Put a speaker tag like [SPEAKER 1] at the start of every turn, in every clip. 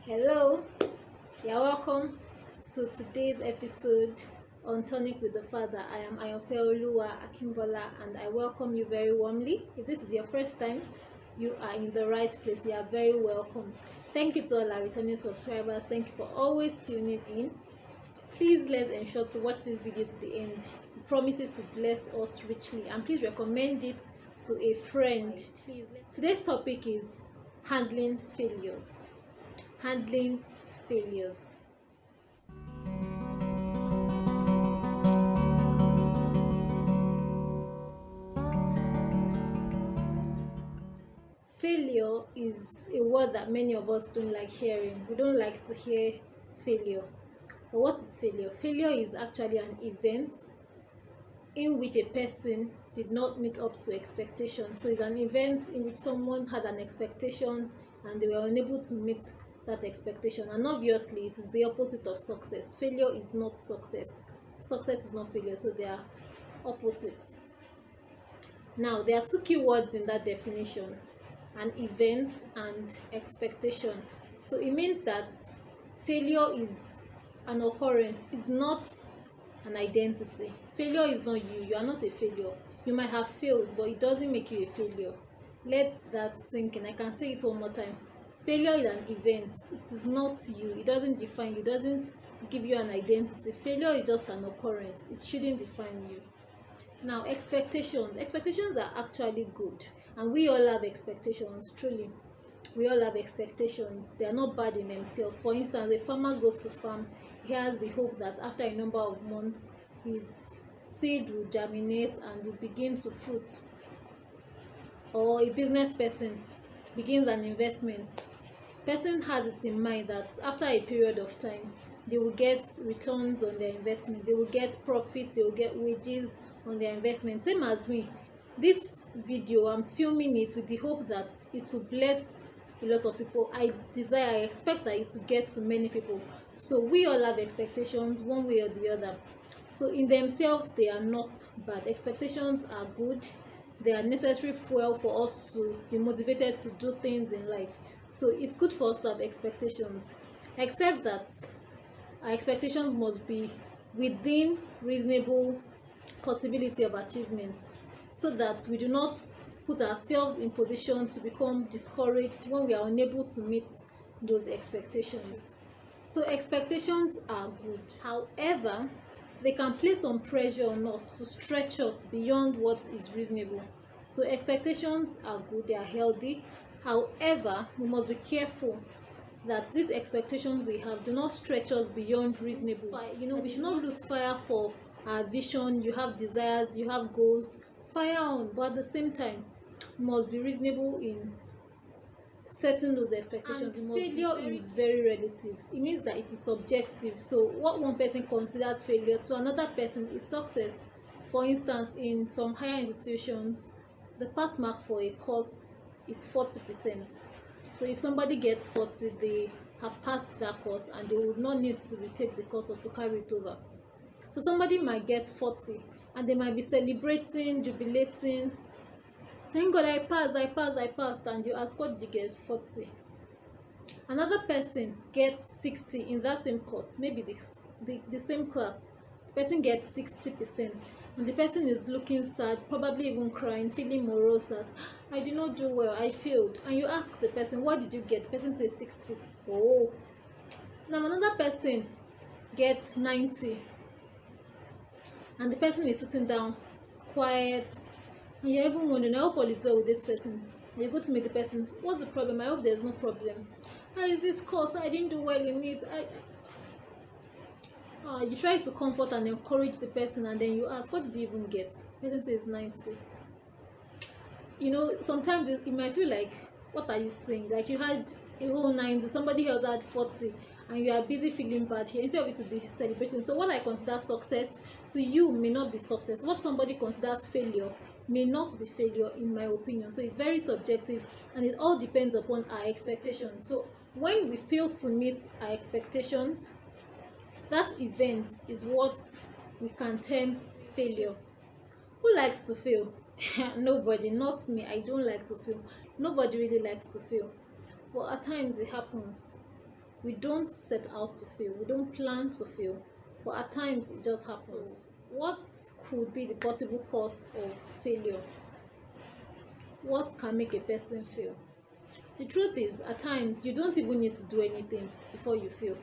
[SPEAKER 1] Hello, you're welcome to today's episode on Tonic with the Father. I am Ayofeoluwa Akimbola and I welcome you very warmly. If this is your first time, you are in the right place. You are very welcome. Thank you to all our returning subscribers. Thank you for always tuning in. Please let's ensure to watch this video to the end. It promises to bless us richly, and please recommend it to a friend. Today's topic is handling failures. Handling failures. Failure is a word that many of us don't like hearing. We don't like to hear failure. But what is failure? Failure is actually an event in which a person did not meet up to expectations. So it's an event in which someone had an expectation and they were unable to meet that expectation. And obviously, it is the opposite of success. Failure is not success. Success is not failure. So they are opposites. Now, there are two key words in that definition: an event and expectation. So it means that failure is an occurrence, is not an identity. Failure is not you. You are not a failure. You might have failed, but it doesn't make you a failure. Let that sink in. I can say it one more time. Failure is an event. It is not you. It doesn't define you. It doesn't give you an identity. Failure is just an occurrence. It shouldn't define you. Now, expectations. Expectations are actually good, and we all have expectations. Truly, we all have expectations. They are not bad in themselves. For instance, a farmer goes to farm. He has the hope that after a number of months, his seed will germinate and will begin to fruit. Or a business person begins an investment. Person has it in mind that after a period of time, they will get returns on their investment. They will get profits. They will get wages on their investment. Same as me. This video, I'm filming it with the hope that it will bless a lot of people. I expect that it will get to many people. So we all have expectations one way or the other. So in themselves, they are not bad. Expectations are good. They are necessary fuel for us to be motivated to do things in life. So it's good for us to have expectations, except that our expectations must be within reasonable possibility of achievement, so that we do not put ourselves in position to become discouraged when we are unable to meet those expectations. So expectations are good. However, they can place some pressure on us to stretch us beyond what is reasonable. So expectations are good, they are healthy. However, we must be careful that these expectations we have do not stretch us beyond reasonable. We should not lose fire for our vision. You have desires, you have goals, fire on, but at the same time, we must be reasonable in setting those expectations. And failure is very relative. It means that it is subjective. So what one person considers failure to another person is success. For instance, in some higher institutions, the pass mark for a course is 40%. So if somebody gets 40, they have passed that course and they would not need to retake the course or to carry it over. So somebody might get 40 and they might be celebrating, jubilating. Thank God I passed, and you ask, what did you get? 40. Another person gets 60 in that same course, maybe the same class. The person gets 60%, and the person is looking sad, probably even crying, feeling morose that I did not do well, I failed. And you ask the person, what did you get? The person says 60. Oh. Now another person gets 90, and the person is sitting down, quiet, and you're even wondering, I hope all is well with this person. And you go to meet the person, what's the problem? I hope there's no problem. How is this course? I didn't do well in it. You try to comfort and encourage the person, and then you ask, what did you even get? The person says 90. Sometimes it might feel like, what are you saying? Like you had a whole 90, somebody else had 40, and you are busy feeling bad here instead of it to be celebrating. So what I consider success to you may not be success. What somebody considers failure may not be failure, in my opinion. So it's very subjective, and it all depends upon our expectations. So when we fail to meet our expectations, that event is what we can term failure. Who likes to fail? Nobody, not me. I don't like to fail. Nobody really likes to fail, but at times it happens. We don't set out to fail, we don't plan to fail, but at times it just happens. So, what could be the possible cause of failure? What can make a person fail? The truth is, at times you don't even need to do anything before you fail.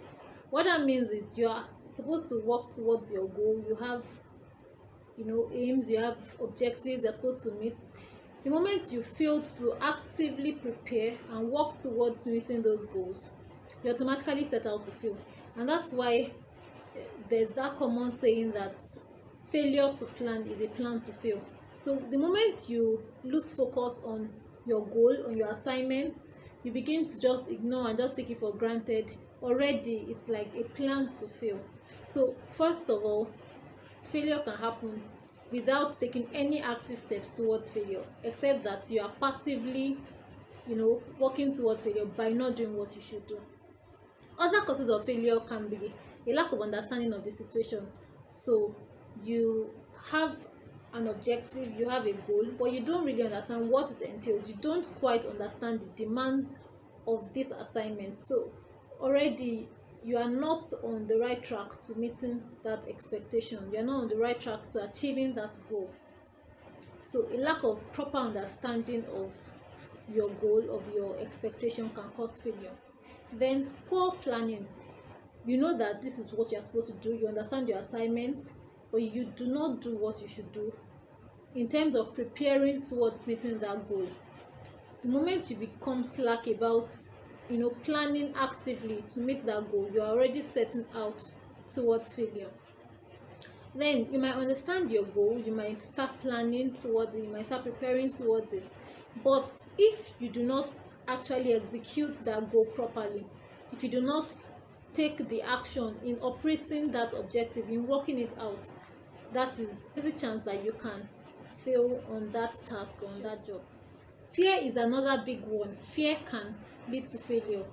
[SPEAKER 1] What that means is you are supposed to work towards your goal. You have, aims, you have objectives you're supposed to meet. The moment you fail to actively prepare and work towards meeting those goals, you automatically set out to fail. And that's why there's that common saying that failure to plan is a plan to fail. So the moment you lose focus on your goal, on your assignments, you begin to just ignore and just take it for granted. Already it's like a plan to fail. So first of all, failure can happen without taking any active steps towards failure, except that you are passively, working towards failure by not doing what you should do. Other causes of failure can be a lack of understanding of the situation. So you have an objective, you have a goal, but you don't really understand what it entails. You don't quite understand the demands of this assignment. So already you are not on the right track to meeting that expectation. You are not on the right track to achieving that goal. So a lack of proper understanding of your goal, of your expectation, can cause failure. Then poor planning. You know that this is what you are supposed to do, you understand your assignment, but you do not do what you should do in terms of preparing towards meeting that goal. The moment you become slack about planning actively to meet that goal, you are already setting out towards failure. Then you might understand your goal, you might start planning towards it, you might start preparing towards it, but if you do not actually execute that goal properly, if you do not take the action in operating that objective, in working it out, that is a chance that you can fail on that task or on that job. Fear is another big one. Fear can lead to failure.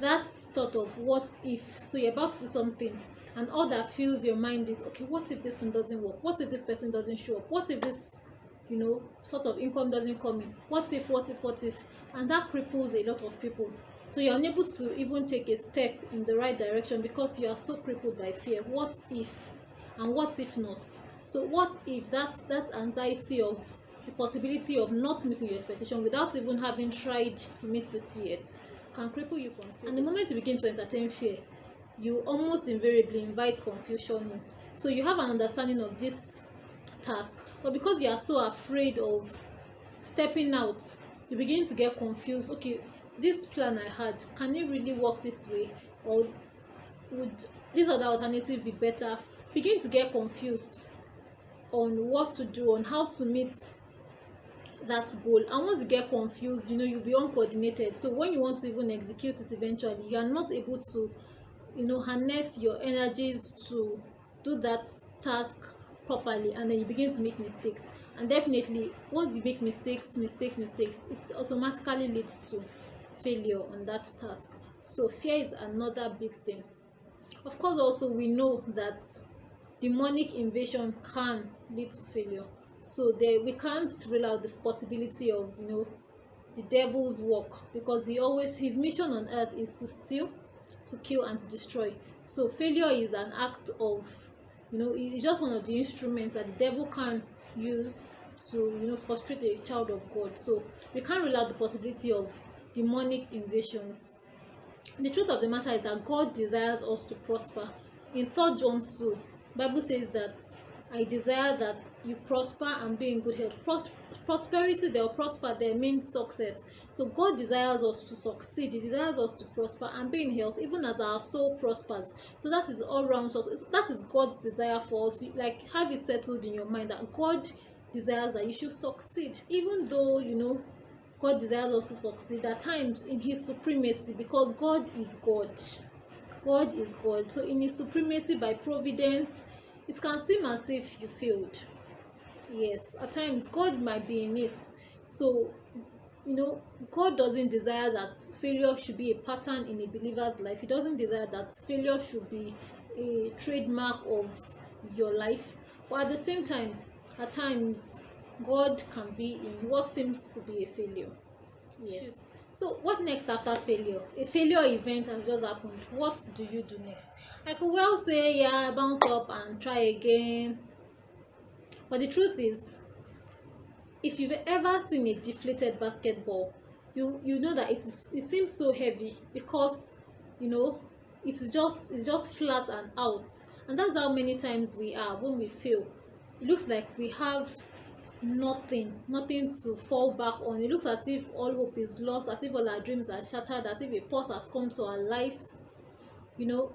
[SPEAKER 1] That thought of what if. So you're about to do something and all that fills your mind is, okay, what if this thing doesn't work? What if this person doesn't show up? What if this sort of income doesn't come in? What if? And that cripples a lot of people. So you're unable to even take a step in the right direction because you are so crippled by fear. What if? And what if not? So what if that anxiety of the possibility of not meeting your expectation without even having tried to meet it yet can cripple you from fear. And the moment you begin to entertain fear, you almost invariably invite confusion in. So you have an understanding of this task, but because you are so afraid of stepping out, you begin to get confused. Okay, this plan I had, can it really work this way, or would this other alternative be better? Begin to get confused on what to do, on how to meet that goal. And once you get confused, you'll be uncoordinated. So when you want to even execute it eventually, you are not able to harness your energies to do that task properly, and then you begin to make mistakes. And definitely once you make mistakes, it automatically leads to failure on that task. So fear is another big thing. Of course, also we know that demonic invasion can lead to failure. So we can't rule out the possibility of the devil's work, because his mission on earth is to steal, to kill, and to destroy. So failure is an act of it's just one of the instruments that the devil can use to frustrate a child of God. So we can't rule out the possibility of demonic invasions. The truth of the matter is that God desires us to prosper. In 3 John 2, Bible says that I desire that you prosper and be in good health. Prosperity there, or prosper there, means success. So God desires us to succeed. He desires us to prosper and be in health, even as our soul prospers. So that is all round. So that is God's desire for us. Like, have it settled in your mind that God desires that you should succeed, even though God desires us to succeed at times in his supremacy, because God is God. God is God. So in his supremacy, by providence, it can seem as if you failed. Yes, at times God might be in it. So God doesn't desire that failure should be a pattern in a believer's life. He doesn't desire that failure should be a trademark of your life. But at the same time, at times God can be in what seems to be a failure. Yes. So what next after failure? A failure event has just happened. What do you do next? I could well say, yeah, bounce up and try again. But the truth is, if you've ever seen a deflated basketball, you know that it seems so heavy because you know it's just flat and out. And that's how many times we are when we fail. It looks like we have nothing to fall back on. It looks as if all hope is lost, as if all our dreams are shattered, as if a pause has come to our lives. you know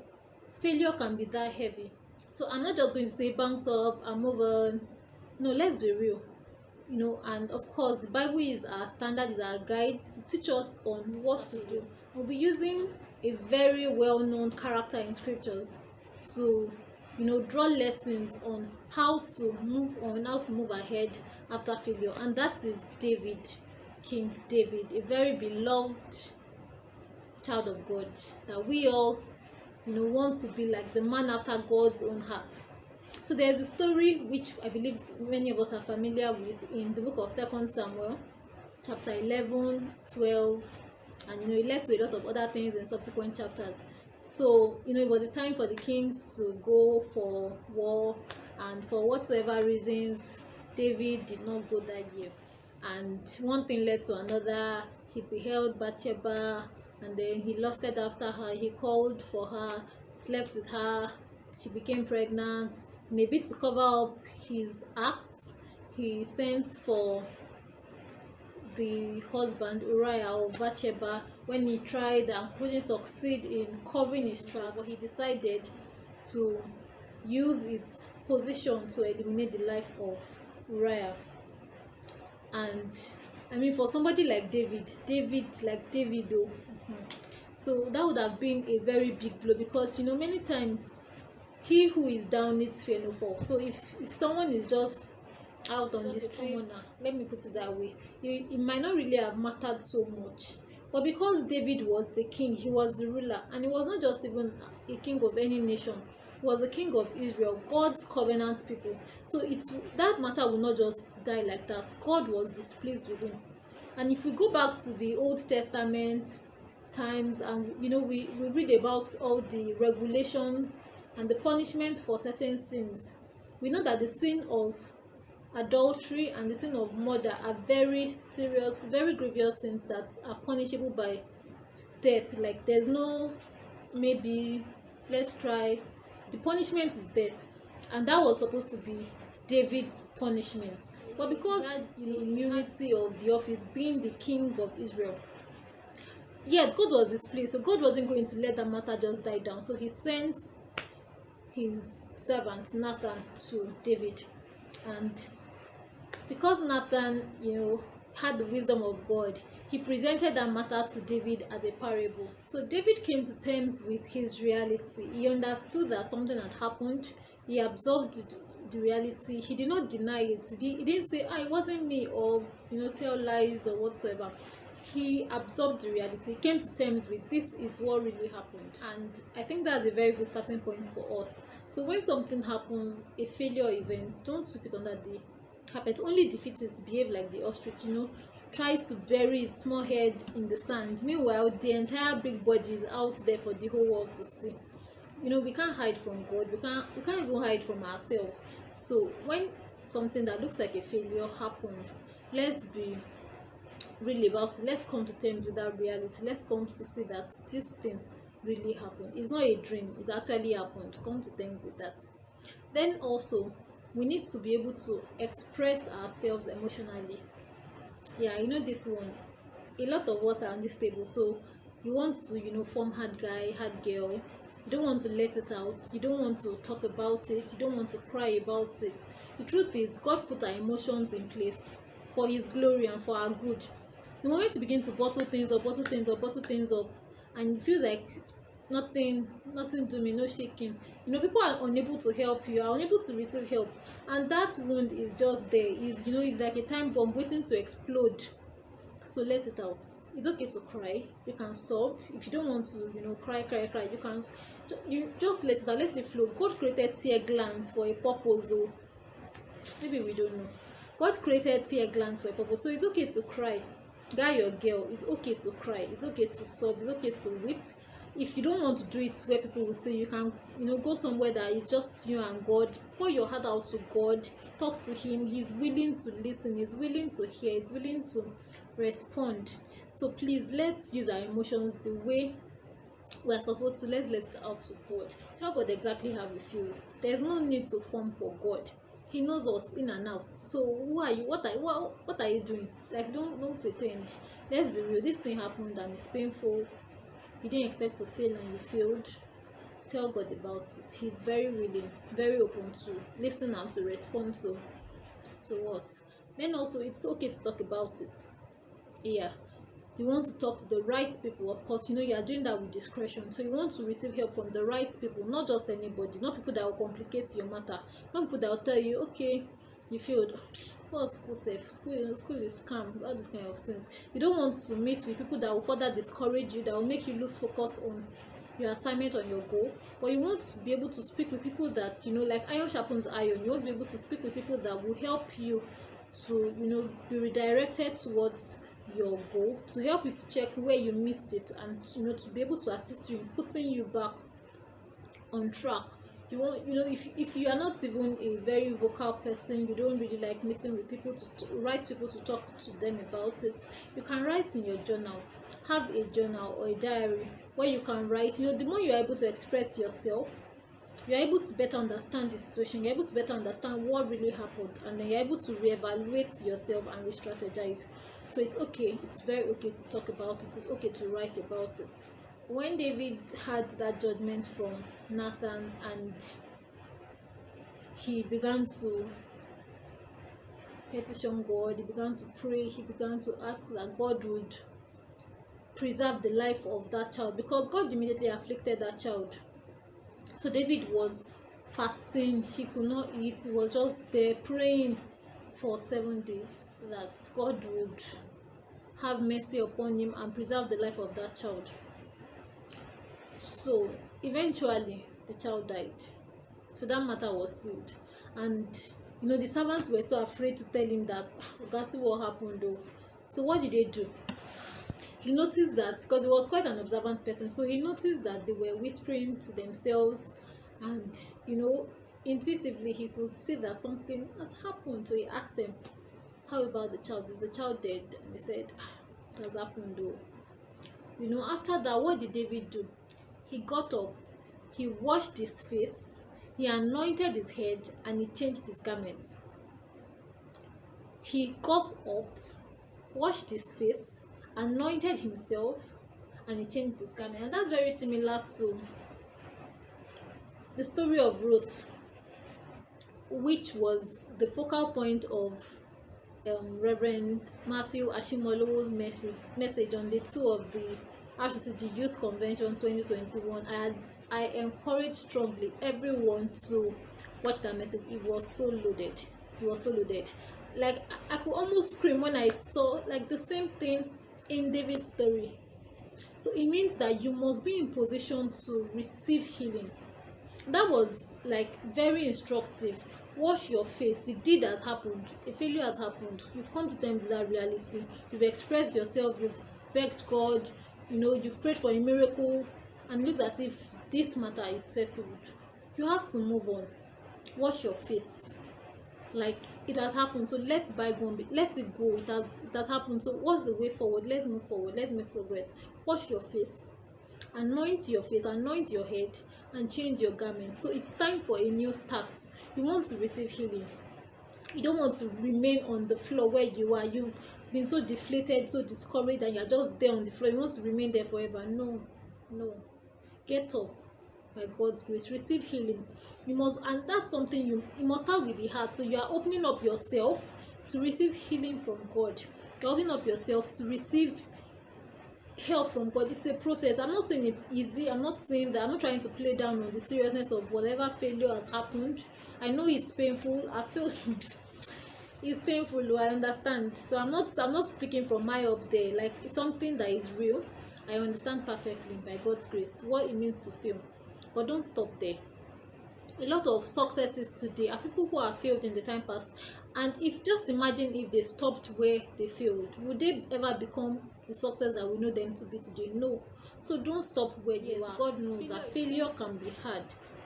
[SPEAKER 1] Failure can be that heavy. So I'm not just going to say bounce up and move on. No, let's be real. And of course the Bible is our standard, is our guide to teach us on what to do. We'll be using a very well-known character in scriptures to draw lessons on how to move on, how to move ahead after failure, and that is David. King David, a very beloved child of God, that we all want to be like the man after God's own heart. So there's a story which I believe many of us are familiar with in the book of 2 Samuel, chapter 11, 12, and it led to a lot of other things in subsequent chapters. So it was the time for the kings to go for war, and for whatsoever reasons David did not go that year. And one thing led to another. He beheld Bathsheba, and then he lusted after her. He called for her, slept with her. She became pregnant. In a bid to cover up his acts, he sent for the husband Uriah of Bathsheba. When he tried and couldn't succeed in covering his tracks, he decided to use his position to eliminate the life of Uriah. And for somebody like David, though, so that would have been a very big blow, because many times he who is down needs fear no fall. So if someone is just out on the streets, let me put it that way, it might not really have mattered so much. But because David was the king, he was the ruler, and he was not just even a king of any nation, he was the king of Israel, God's covenant people. So that matter will not just die like that. God was displeased with him. And if we go back to the Old Testament times, and we read about all the regulations and the punishments for certain sins, we know that the sin of adultery and the sin of murder are very serious, very grievous sins that are punishable by death. Like, there's no maybe let's try, the punishment is death. And that was supposed to be David's punishment. But because he had the immunity of the office, being the king of Israel, yet God was displeased. So God wasn't going to let that matter just die down. So he sent his servant Nathan to David. And because Nathan had the wisdom of God, he presented that matter to David as a parable. So David came to terms with his reality. He understood that something had happened. He absorbed the reality. He did not deny it. He didn't say, it wasn't me, or tell lies or whatsoever. He absorbed the reality. He came to terms with, this is what really happened. And I think that's a very good starting point for us. So when something happens, a failure event, don't sweep it under the carpet. Only defeatists behave like the ostrich, tries to bury its small head in the sand. Meanwhile, the entire big body is out there for the whole world to see. We can't hide from God. We can't even hide from ourselves. So when something that looks like a failure happens, let's be really about it. Let's come to terms with that reality. Let's come to see that this thing really happened. It's not a dream. It actually happened. Come to terms with that. Then also, we need to be able to express ourselves emotionally. Yeah, this one, a lot of us are on this table. So you want to form hard guy, hard girl. You don't want to let it out. You don't want to talk about it. You don't want to cry about it. The truth is, God put our emotions in place for his glory and for our good. The moment you begin to bottle things up, and it feels like nothing do me, no shaking, people are unable to help you, are unable to receive help, and that wound is just there. It's like a time bomb waiting to explode. So let it out. It's okay to cry. You can sob. If you don't want to cry, you can just let it out. Let it flow. God created tear glands for a purpose, though maybe we don't know. God created tear glands for a purpose. So it's okay to cry. guy or girl, it's okay to cry, it's okay to sob, it's okay to weep. If you don't want to do it where people will say, you can, go somewhere that is just you and God. Pour your heart out to God, talk to him. He's willing to listen, he's willing to hear, he's willing to respond. So please, let's use our emotions the way we're supposed to. Let's let it out to God. Tell God exactly how he feels. There's no need to form for God. He knows us in and out. So who are you? What are you doing? Like, don't pretend. Let's be real. This thing happened and it's painful. You didn't expect to fail and you failed. Tell God about it. He's very willing, very open to listen and to respond to us. Then also, it's okay to talk about it. Yeah, you want to talk to the right people. Of course, you are doing that with discretion. So you want to receive help from the right people, not just anybody, not people that will complicate your matter, not people that will tell you, okay, you failed. What's school safe? School is scam, all these kind of things. You don't want to meet with people that will further discourage you, that will make you lose focus on your assignment, on your goal. But you want to be able to speak with people that, like iron sharpens iron. You want to be able to speak with people that will help you to, be redirected towards your goal, to help you to check where you missed it, and to be able to assist you in putting you back on track. You want, if you are not even a very vocal person, you don't really like meeting with people to write people to talk to them about it, you can write in your journal. Have a journal or a diary where you can write. The more you are able to express yourself, you're able to better understand the situation, you're able to better understand what really happened, and then you're able to reevaluate yourself and re-strategize. So it's okay, it's very okay to talk about it, it's okay to write about it. When David had that judgment from Nathan and he began to petition God, he began to pray, he began to ask that God would preserve the life of that child, because God immediately afflicted that child. So David was fasting, he could not eat, he was just there praying for 7 days that God would have mercy upon him and preserve the life of that child. So eventually the child died. So that matter was sealed. And the servants were so afraid to tell him that, see what happened though. So what did they do? He noticed that, because he was quite an observant person, so he noticed that they were whispering to themselves, and intuitively he could see that something has happened. So he asked them, how about the child? Is the child dead? And they said, it has happened though. After that, what did David do? He got up, he washed his face, he anointed his head, and he changed his garment. He got up, washed his face, anointed himself, and he changed his garment. And that's very similar to the story of Ruth, which was the focal point of Reverend Matthew Ashimolowo's message on day 2 of the RCCG Youth Convention 2021. I encourage strongly everyone to watch that message. It was so loaded. Like, I could almost scream when I saw like the same thing in David's story. So it means that you must be in position to receive healing. That was like very instructive. Wash your face. The deed has happened. A failure has happened. You've come to terms with that reality. You've expressed yourself. You've begged God. You've prayed for a miracle, and looked as if this matter is settled. You have to move on. Wash your face. Like, it has happened, so let it go. It has happened. So what's the way forward? Let's move forward. Let's make progress. Wash your face. Anoint your face. Anoint your head, and change your garment. So it's time for a new start. You want to receive healing. You don't want to remain on the floor where you are. You've been so deflated, so discouraged, and you're just there on the floor. You want to remain there forever. No. Get up. By God's grace, receive healing. You must, and that's something you must start with the heart. So you are opening up yourself to receive healing from God. You're opening up yourself to receive help from God. It's a process. I'm not saying it's easy. I'm not saying that. I'm not trying to play down on the seriousness of whatever failure has happened. I know it's painful. I feel it's painful. I understand. So I'm not speaking from my up there. Like, it's something that is real. I understand perfectly by God's grace what it means to fail. But don't stop there. A lot of successes today are people who have failed in the time past. And if just imagine if they stopped where they failed, would they ever become the success that we know them to be today? No. So don't stop where you are. God knows that failure can be hard,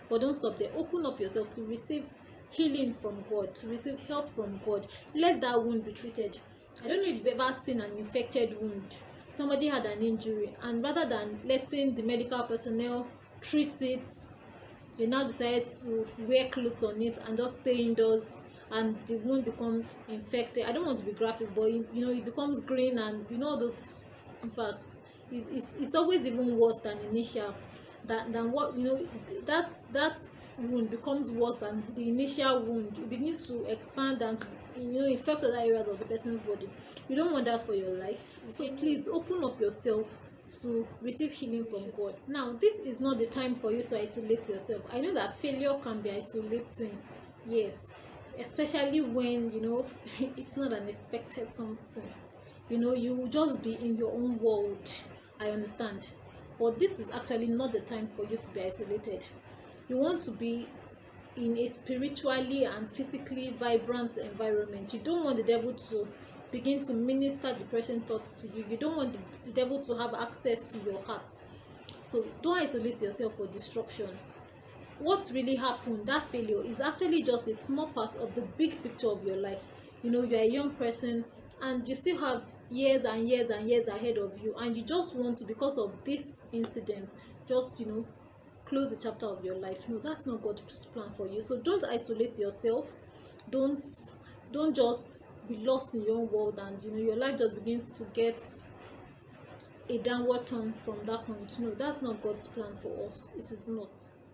[SPEAKER 1] but don't stop there. Open up yourself to receive healing from God, to receive help from God. Let that wound be treated. I don't know if you've ever seen an infected wound. Somebody had an injury, and rather than letting the medical personnel treat it, they now decided to wear clothes on it and just stay indoors, and the wound becomes infected. I don't want to be graphic, but it becomes green, and all those. In fact, it's always even worse than initial, than what that wound becomes worse than the initial wound. It begins to expand and to, infect other areas of the person's body. You don't want that for your life. So please open up yourself to receive healing from God. Now, this is not the time for you to isolate yourself. I know that failure can be isolating, yes, especially when it's not an expected something. You will just be in your own world. I understand, but this is actually not the time for you to be isolated. You want to be in a spiritually and physically vibrant environment. You don't want the devil to begin to minister depression thoughts to you. You don't want the devil to have access to your heart. So don't isolate yourself for destruction. What really happened, that failure, is actually just a small part of the big picture of your life. You're a young person and you still have years and years and years ahead of you, and you just want to, because of this incident, just close the chapter of your life. No, that's not God's plan for you. So don't isolate yourself. Don't just be lost in your own world, and your life just begins to get a downward turn from that point. No, that's not God's plan for us. It is not.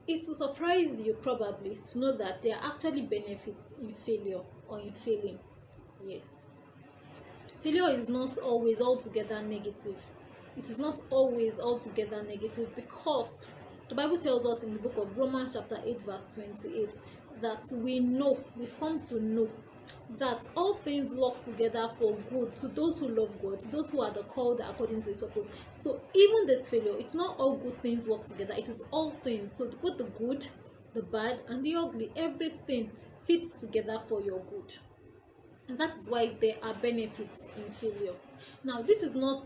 [SPEAKER 1] It will surprise you probably to know that there are actually benefits in failure or in failing. Yes, failure is not always altogether negative. It is not always altogether negative, because the Bible tells us in the book of Romans chapter 8 verse 28 that we've come to know that all things work together for good to those who love God, to those who are the called according to his purpose. So even this failure, it's not all good things work together, it is all things. So both the good, the bad, and the ugly, everything fits together for your good. And that is why there are benefits in failure. Now, this is not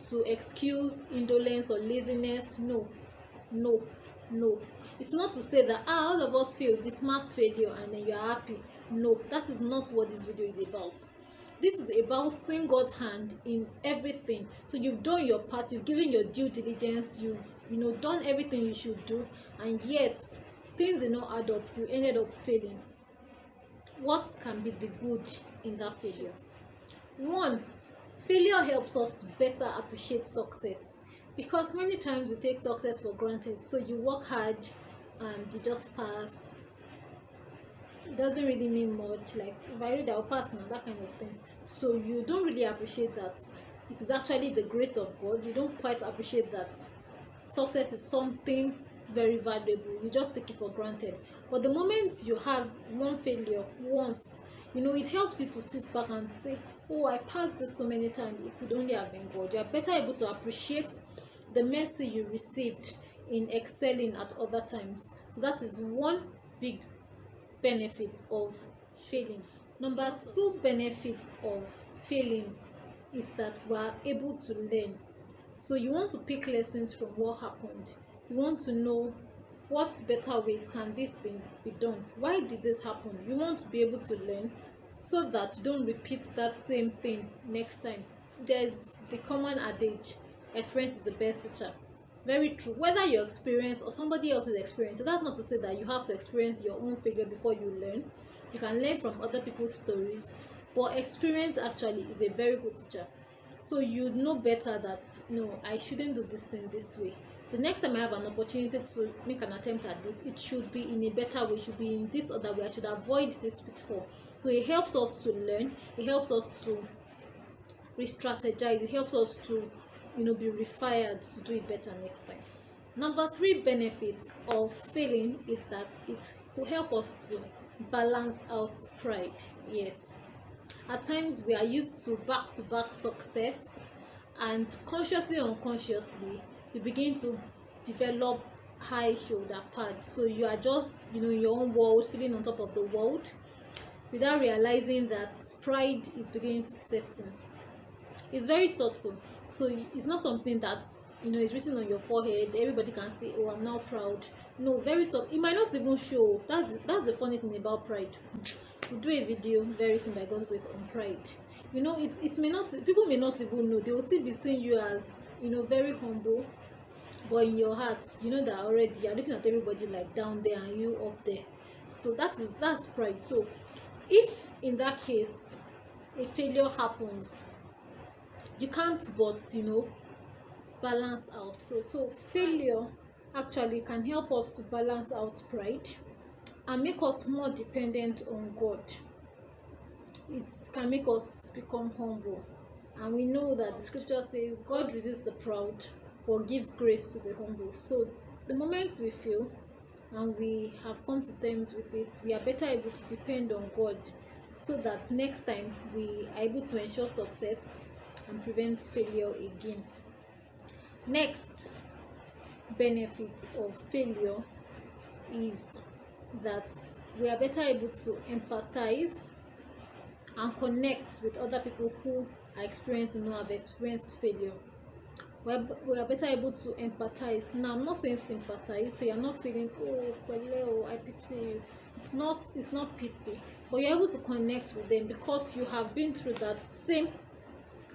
[SPEAKER 1] to excuse indolence or laziness. No. It's not to say that all of us failed, it's mass failure, and then you're happy. No, that is not what this video is about. This is about seeing God's hand in everything. So you've done your part, you've given your due diligence, you've done everything you should do, and yet things did not add up. You ended up failing. What can be the good in that failure? One, failure helps us to better appreciate success, because many times we take success for granted. So you work hard and you just pass. It doesn't really mean much, like if I read, I'll pass now, that kind of thing. So you don't really appreciate that it is actually the grace of God. You don't quite appreciate that success is something very valuable. You just take it for granted. But the moment you have one failure once, it helps you to sit back and say, oh, I passed this so many times, it could only have been God. You are better able to appreciate the mercy you received in excelling at other times. So that is one big benefit of failing. Number two benefit of failing is that we are able to learn. So you want to pick lessons from what happened. You want to know what better ways can this be done. Why did this happen? You want to be able to learn so that you don't repeat that same thing next time. There's the common adage, experience is the best teacher. Very true. Whether your experience or somebody else's experience, so that's not to say that you have to experience your own failure before you learn. You can learn from other people's stories, but experience actually is a very good teacher. So you know better that no, I shouldn't do this thing this way. The next time I have an opportunity to make an attempt at this, it should be in a better way, it should be in this other way. I should avoid this pitfall. So it helps us to learn, it helps us to re-strategize, it helps us to be refired to do it better next time. Number three benefit of failing is that it will help us to balance out pride. Yes, at times we are used to back-to-back success, and consciously or unconsciously we begin to develop high shoulder pad, so you are just, in your own world, feeling on top of the world, without realizing that pride is beginning to set in. It's very subtle, so it's not something that is written on your forehead. Everybody can say, oh, I'm now proud. No, very subtle. It might not even show. That's the funny thing about pride. We'll do a video very soon by God's grace on pride. It may not, people may not even know. They will still be seeing you as very humble, but in your heart, you know that already you're looking at everybody like down there and you up there. So that's pride. So if in that case a failure happens, you can't but balance out. So failure actually can help us to balance out pride and make us more dependent on God. It can make us become humble, and we know that the scripture says God resists the proud but gives grace to the humble. So the moment we fail and we have come to terms with it, we are better able to depend on God, so that next time we are able to ensure success and prevent failure again. Next benefit of failure is that we are better able to empathize and connect with other people who are experiencing or have experienced failure. We are better able to empathize. Now, I'm not saying sympathize, so you're not feeling, oh, well, I pity you. It's not pity, but you're able to connect with them because you have been through that same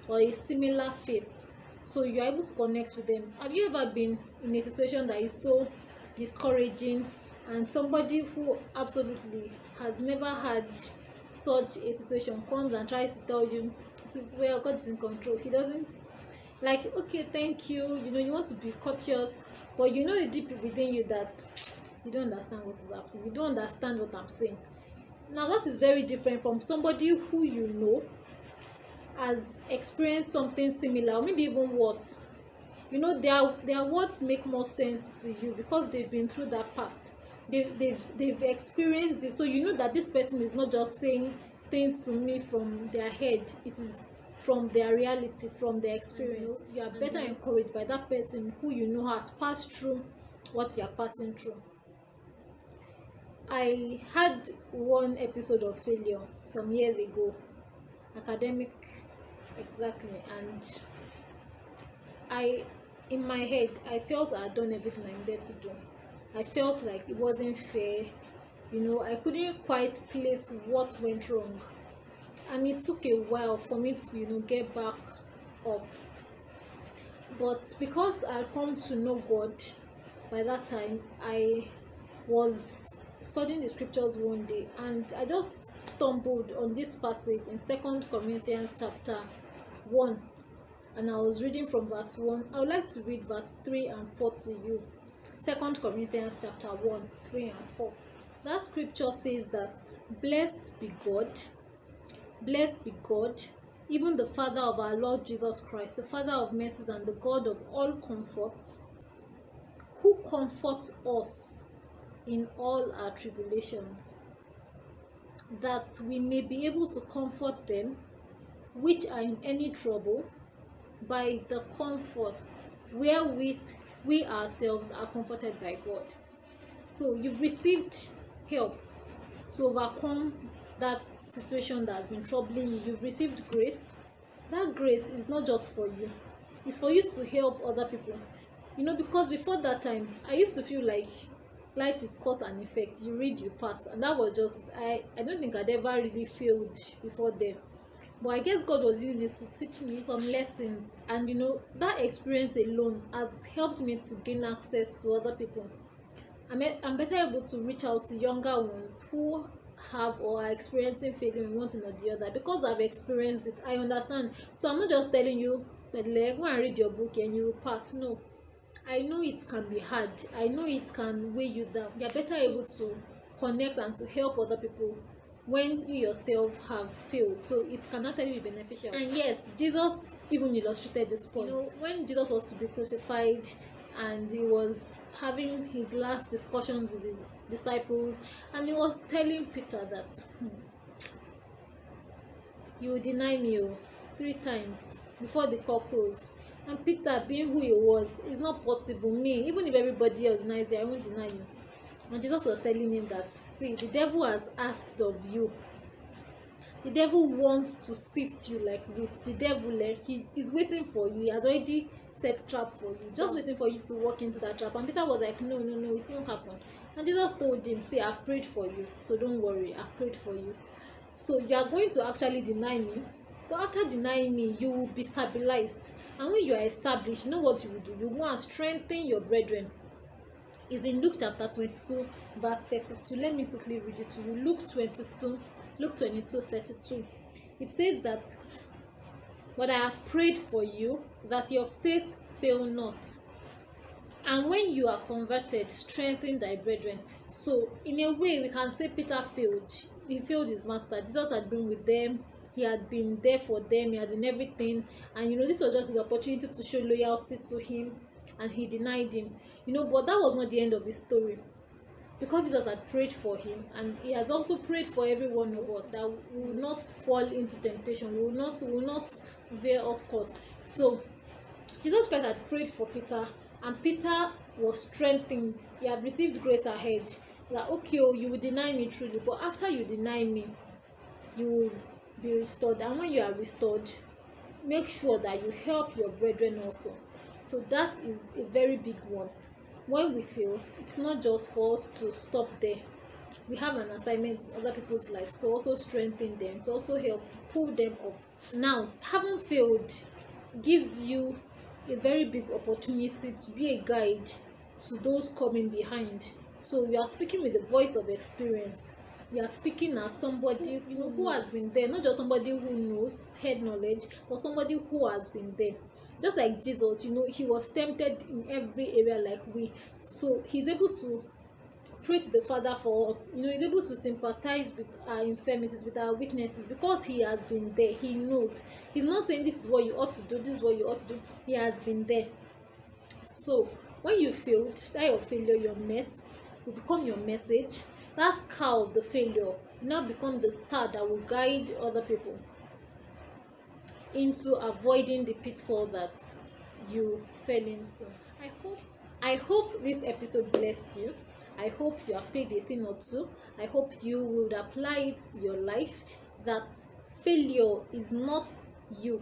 [SPEAKER 1] or a similar phase. So you're able to connect with them. Have you ever been in a situation that is so discouraging, and somebody who absolutely has never had such a situation comes and tries to tell you it is well, God is in control? He doesn't, like, okay, thank you, you want to be courteous, but deep within you that you don't understand what is happening, you don't understand what I'm saying. Now that is very different from somebody who has experienced something similar, or maybe even worse. Their words make more sense to you because they've been through that part. They've experienced it, so that this person is not just saying things to me from their head. It is from their reality, from their experience. You are better encouraged by that person who has passed through what you are passing through. I had one episode of failure some years ago, academic exactly, and in my head I felt I had done everything I needed to do. I felt like it wasn't fair. I couldn't quite place what went wrong, and it took a while for me to get back up. But because I had come to know God by that time, I was studying the scriptures one day, and I just stumbled on this passage in 2 Corinthians chapter 1, and I was reading from verse 1. I would like to read verse 3 and 4 to you. 2 Corinthians chapter 1, 3 and 4. That scripture says that blessed be God, even the Father of our Lord Jesus Christ, the Father of mercies and the God of all comfort, who comforts us in all our tribulations, that we may be able to comfort them which are in any trouble by the comfort wherewith we ourselves are comforted by God. So you've received help to overcome that situation that has been troubling you. You've received grace. That grace is not just for you, it's for you to help other people. Because before that time I used to feel like life is cause and effect. You read, you pass, and that was just I don't think I'd ever really failed before then. But I guess God was using it to teach me some lessons, and that experience alone has helped me to gain access to other people. I'm better able to reach out to younger ones who have or are experiencing failure in one thing or the other, because I've experienced it. I understand. So I'm not just telling you that go and read your book and you will pass. No, I know it can be hard. I know it can weigh you down. You're better able to connect and to help other people when you yourself have failed. So it can actually be beneficial. And yes, Jesus even illustrated this point. When Jesus was to be crucified and he was having his last discussion with his disciples, and he was telling Peter that you will deny me 3 times before the cock crows. And Peter, being who he was, it's not possible. Me, even if everybody else denies you, I won't deny you. And Jesus was telling him that, see, the devil has asked of you. The devil wants to sift you like wheat. The devil, he is waiting for you. He has already set trap for you, just waiting for you to walk into that trap. And Peter was like, no, it won't happen. And Jesus told him, see, I've prayed for you, so don't worry, I've prayed for you. So you are going to actually deny me, but after denying me, you will be stabilized. And when you are established, you know what you will do? You want to strengthen your brethren. It's in Luke chapter 22, verse 32. Let me quickly read it to you. Luke 22, 32. It says that, but I have prayed for you, that your faith fail not. And when you are converted, strengthen thy brethren. So, in a way, we can say Peter failed. He failed his master. Jesus had been with them. He had been there for them. He had been everything. And, this was just his opportunity to show loyalty to him. And he denied him. But that was not the end of his story. Because Jesus had prayed for him, and he has also prayed for every one of us, that we will not fall into temptation, we will not veer off course. So Jesus Christ had prayed for Peter, and Peter was strengthened. He had received grace ahead, that okay, you will deny me truly, but after you deny me, you will be restored. And when you are restored, make sure that you help your brethren also. So that is a very big one. When we fail, it's not just for us to stop there. We have an assignment in other people's lives to also strengthen them, to also help pull them up. Now, having failed gives you a very big opportunity to be a guide to those coming behind. So we are speaking with the voice of experience. We are speaking as somebody who has been there, not just somebody who knows head knowledge, but somebody who has been there. Just like Jesus, he was tempted in every area like we. So he's able to pray to the Father for us. He's able to sympathize with our infirmities, with our weaknesses, because he has been there. He knows. He's not saying this is what you ought to do, this is what you ought to do. He has been there. So when you failed, that your failure, your mess, will become your message. That scar of the failure now become the star that will guide other people into avoiding the pitfall that you fell into. I hope this episode blessed you. I hope you have picked a thing or two. I hope you would apply it to your life, that failure is not you.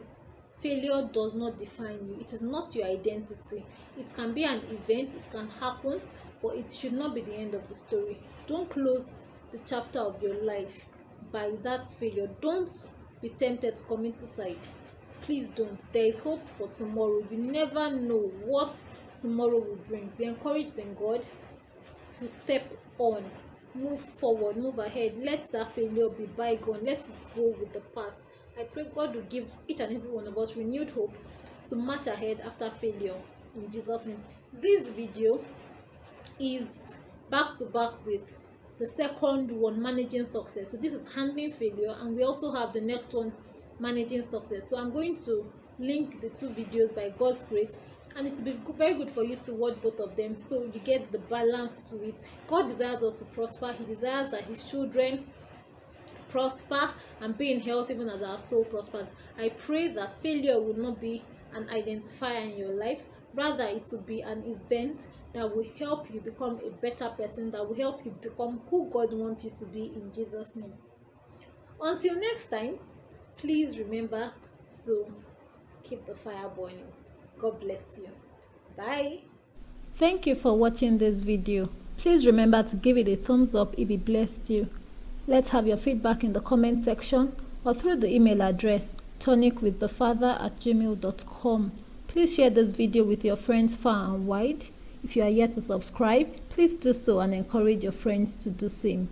[SPEAKER 1] Failure does not define you. It is not your identity. It can be an event, it can happen, but it should not be the end of the story. Don't close the chapter of your life by that failure. Don't be tempted to commit suicide. Please don't. There is hope for tomorrow. You never know what tomorrow will bring. Be encouraged in God to step on, move forward, move ahead. Let that failure be bygone. Let it go with the past. I pray God will give each and every one of us renewed hope to march ahead after failure. In Jesus' name. This video is back to back with the second one, managing success. So this is handling failure, and we also have the next one, managing success. So I'm going to link the two videos by God's grace, and it will be very good for you to watch both of them so you get the balance to it. God desires us to prosper. He desires that his children prosper and be in health even as our soul prospers. I pray that failure will not be an identifier in your life. Rather, it will be an event that will help you become a better person, that will help you become who God wants you to be, in Jesus' name. Until next time, please remember to keep the fire burning. God bless you. Bye. Thank you for watching this video. Please remember to give it a thumbs up if it blessed you. Let's have your feedback in the comment section or through the email address tonicwiththefather@gmail.com. Please share this video with your friends far and wide. If you are yet to subscribe, please do so and encourage your friends to do same.